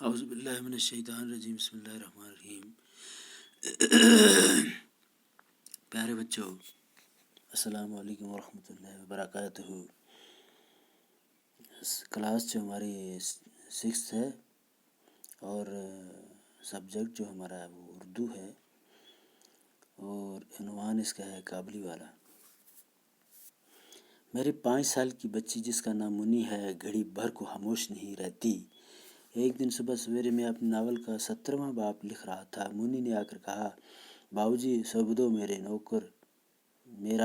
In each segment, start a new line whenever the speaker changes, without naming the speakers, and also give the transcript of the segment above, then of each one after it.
اعوذ باللہ من الشیطان الرجیم، بسم اللہ الرحمن الرحیم۔ پیارے بچوں، السلام علیکم ورحمۃ اللہ وبرکاتہ۔ کلاس جو ہماری 6 ہے اور سبجیکٹ جو ہمارا ہے وہ اردو ہے، اور عنوان اس کا ہے کابلی والا۔ میری 5 سال کی بچی جس کا نام منی ہے، گھڑی بھر کو خاموش نہیں رہتی۔ ایک دن صبح سویرے میں اپنے ناول کا 17واں باب لکھ رہا تھا۔ منی نے آ کر کہا، باؤ جی سبدو میرا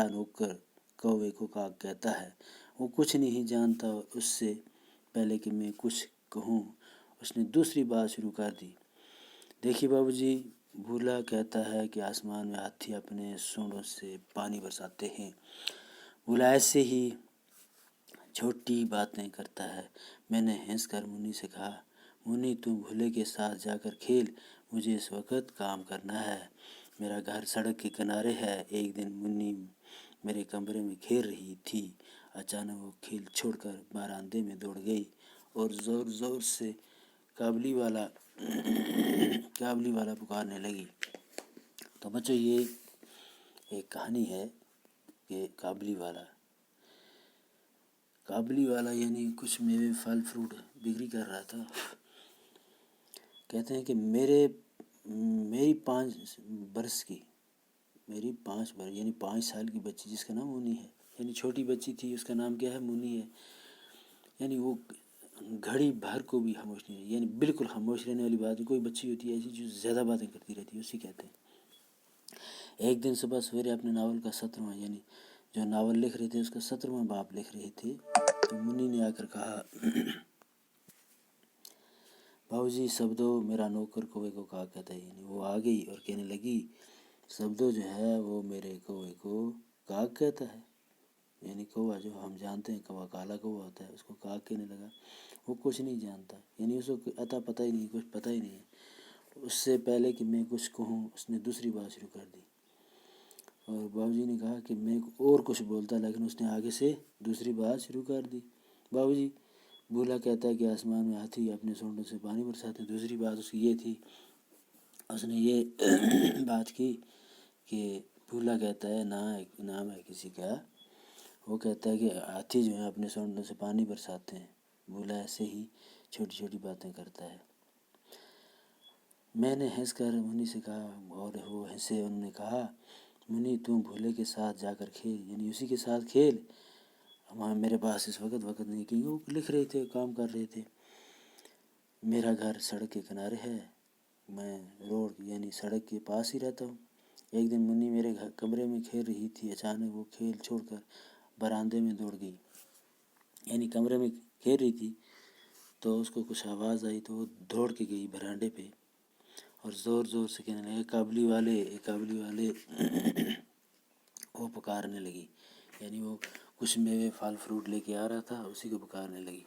نوکر کوے کو کاگ کہتا ہے۔ وہ کچھ نہیں جانتا، اور اس سے پہلے کہ میں کچھ کہوں اس نے دوسری بات شروع کر دی۔ دیکھیے بابو جی، بھولا کہتا ہے کہ آسمان میں ہاتھی اپنے سونڈوں سے پانی برساتے ہیں۔ بھولا ایسے ہی چھوٹی باتیں کرتا ہے۔ میں نے ہنس کر منی سے کہا، منی تم بھولے کے ساتھ جا کر کھیل، مجھے اس وقت کام کرنا ہے۔ میرا گھر سڑک کے کنارے ہے۔ ایک دن منی میرے کمرے میں کھیل رہی تھی۔ اچانک وہ کھیل چھوڑ کر برآمدے میں دوڑ گئی اور زور زور سے کابلی والا پکارنے لگی۔ تو بچوں، یہ ایک کہانی ہے کہ کابلی والا یعنی کچھ میوے پھل فروٹ بکری کر رہا تھا۔ کہتے ہیں کہ میری 5 سال کی بچی جس کا نام منی ہے، یعنی چھوٹی بچی تھی، اس کا نام کیا ہے؟ منی ہے۔ یعنی وہ گھڑی بھر کو بھی خاموش نہیں ہے، یعنی بالکل خاموش رہنے والی بات ہے۔ کوئی بچی ہوتی ہے ایسی جو زیادہ باتیں کرتی رہتی ہے، اسی کہتے ہیں۔ ایک دن صبح سویرے اپنے ناول کا 17واں، یعنی جو ناول لکھ رہے تھے اس کا 17واں باب لکھ رہے تھے، تو منی نے آ کر کہا، باؤ جی سبدو میرا نوکر کوے کو کاگ کہتا ہے۔ یعنی وہ آ گئی اور کہنے لگی، سبدو جو ہے وہ میرے کوے کو کاگ کہتا ہے۔ یعنی کوا جو ہم جانتے ہیں، کوا کالا کوا ہوتا ہے، اس کو کاگ کہنے لگا۔ وہ کچھ نہیں جانتا، یعنی اس کو عطا پتہ ہی نہیں، کچھ پتہ ہی نہیں ہے۔ اس سے پہلے کہ میں کچھ کہوں اس نے دوسری بات شروع کر دی، اور باؤ جی نے کہا کہ میں اور کچھ بولتا، لیکن اس نے آگے سے دوسری بات شروع کر دی۔ باؤ جی بھولا کہتا ہے کہ آسمان میں ہاتھی اپنے سونڈوں سے پانی برساتے ہیں۔ دوسری بات اس کی یہ تھی، اس نے یہ بات کی کہ بھولا کہتا ہے، نام ہے کسی کا، وہ کہتا ہے کہ ہاتھی جو ہے اپنے سونڈوں سے پانی برساتے ہیں۔ بھولا ایسے ہی چھوٹی چھوٹی باتیں کرتا ہے۔ میں نے ہنس کر منی سے کہا، اور وہ ہنسے۔ انہوں نے کہا، منی تم بھولے کے ساتھ جا کر کھیل، یعنی اسی کے ساتھ کھیل۔ میرے پاس اس وقت نہیں، کیونکہ وہ لکھ رہے تھے، کام کر رہے تھے۔ میرا گھر سڑک کے کنارے ہے، میں روڈ یعنی سڑک کے پاس ہی رہتا ہوں۔ ایک دن منی میرے کمرے میں کھیل رہی تھی۔ اچانک وہ کھیل چھوڑ کر برآمدے میں دوڑ گئی، یعنی کمرے میں کھیل رہی تھی تو اس کو کچھ آواز آئی، تو وہ دوڑ کے گئی برانڈے پہ اور زور زور سے کہنے لگی، کابلی والے وہ پکارنے لگی۔ یعنی وہ کچھ میوے پھل فروٹ لے کے آ رہا تھا، اسی کو پکارنے لگی۔